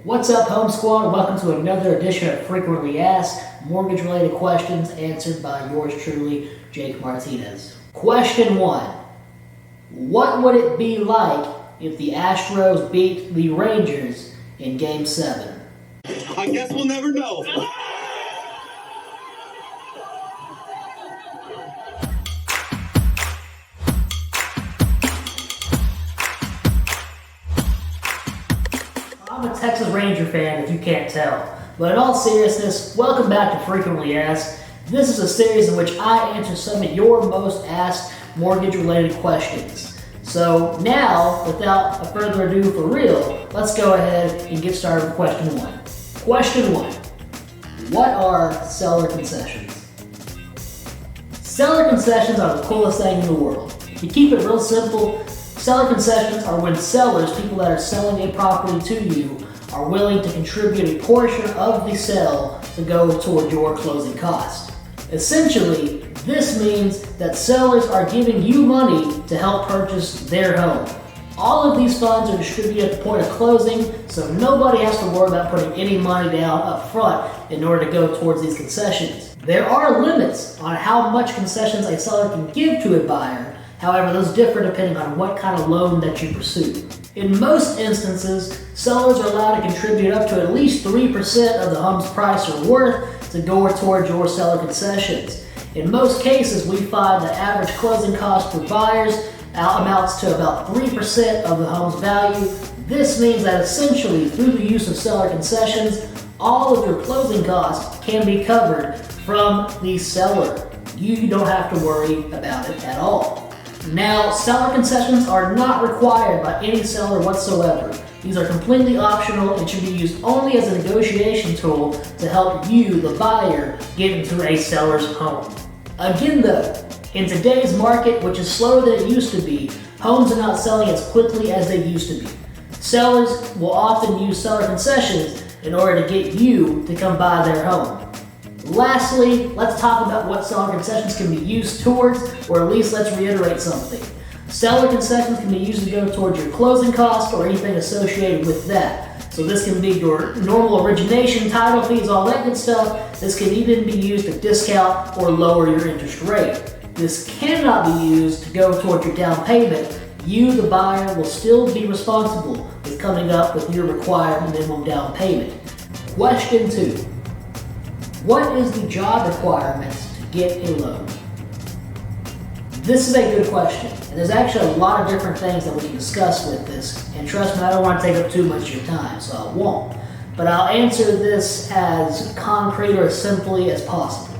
What's up, Home Squad? Welcome to another edition of Frequently Asked, mortgage-related questions answered by yours truly, Jake Martinez. Question 1. What would it be like if the Astros beat the Rangers in Game 7? I guess we'll never know. I'm a Texas Ranger fan, if you can't tell. But in all seriousness, welcome back to Frequently Asked. This is a series in which I answer some of your most asked mortgage-related questions. So now, without further ado for real, let's go ahead and get started with question 1. Question 1. What are seller concessions? Seller concessions are the coolest thing in the world. To keep it real simple, seller concessions are when sellers, people that are selling a property to you, are willing to contribute a portion of the sale to go toward your closing cost. Essentially, this means that sellers are giving you money to help purchase their home. All of these funds are distributed at the point of closing, so nobody has to worry about putting any money down up front in order to go towards these concessions. There are limits on how much concessions a seller can give to a buyer. However, those differ depending on what kind of loan that you pursue. In most instances, sellers are allowed to contribute up to at least 3% of the home's price or worth to go towards your seller concessions. In most cases, we find the average closing cost for buyers amounts to about 3% of the home's value. This means that essentially, through the use of seller concessions, all of your closing costs can be covered from the seller. You don't have to worry about it at all. Now, seller concessions are not required by any seller whatsoever. These are completely optional and should be used only as a negotiation tool to help you, the buyer, get into a seller's home. Again though, in today's market, which is slower than it used to be, homes are not selling as quickly as they used to be. Sellers will often use seller concessions in order to get you to come buy their home. Lastly, let's talk about what seller concessions can be used towards, or at least let's reiterate something. Seller concessions can be used to go towards your closing costs or anything associated with that. So this can be your normal origination, title fees, all that good stuff. This can even be used to discount or lower your interest rate. This cannot be used to go towards your down payment. You, the buyer, will still be responsible with coming up with your required minimum down payment. Question 2. What is the job requirements to get a loan? This is a good question, and there's actually a lot of different things that we can discuss with this, and trust me, I don't want to take up too much of your time, so I won't. But I'll answer this as concrete or as simply as possible.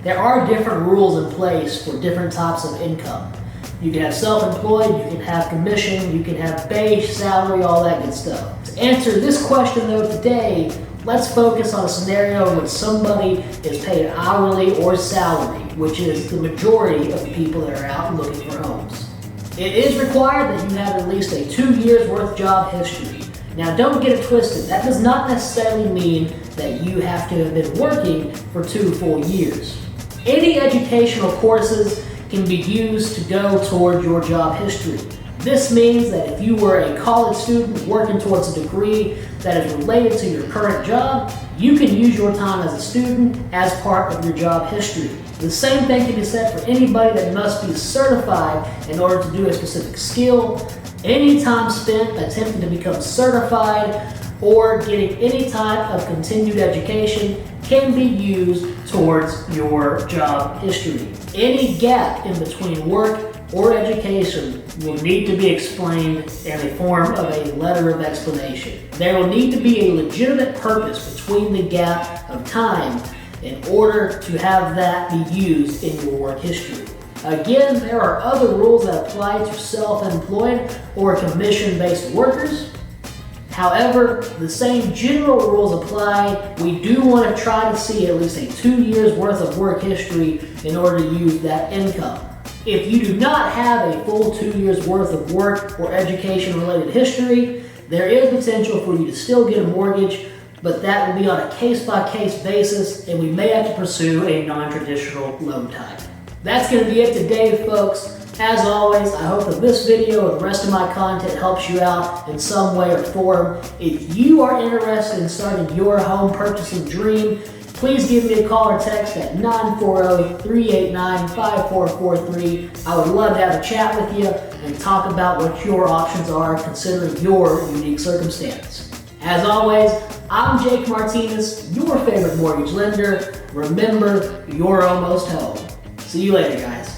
There are different rules in place for different types of income. You can have self-employed, you can have commission, you can have base, salary, all that good stuff. To answer this question though today, let's focus on a scenario in which somebody is paid hourly or salary, which is the majority of the people that are out looking for homes. It is required that you have at least a 2 years worth job history. Now don't get it twisted, that does not necessarily mean that you have to have been working for 2 full years. Any educational courses can be used to go toward your job history. This means that if you were a college student working towards a degree that is related to your current job, you can use your time as a student as part of your job history. The same thing can be said for anybody that must be certified in order to do a specific skill. Any time spent attempting to become certified or getting any type of continued education can be used towards your job history. Any gap in between work or education will need to be explained in the form of a letter of explanation. There will need to be a legitimate purpose between the gap of time in order to have that be used in your work history. Again, there are other rules that apply to self-employed or commission-based workers. However, the same general rules apply. We do want to try to see at least a 2 years worth of work history in order to use that income. If you do not have a full 2 years worth of work or education related history, there is potential for you to still get a mortgage, but that will be on a case-by-case basis, and we may have to pursue a non-traditional loan type. That's going to be it today, folks. As always, I hope that this video and the rest of my content helps you out in some way or form. If you are interested in starting your home purchasing dream, please give me a call or text at 940-389-5443. I would love to have a chat with you and talk about what your options are considering your unique circumstance. As always, I'm Jake Martinez, your favorite mortgage lender. Remember, you're almost home. See you later, guys.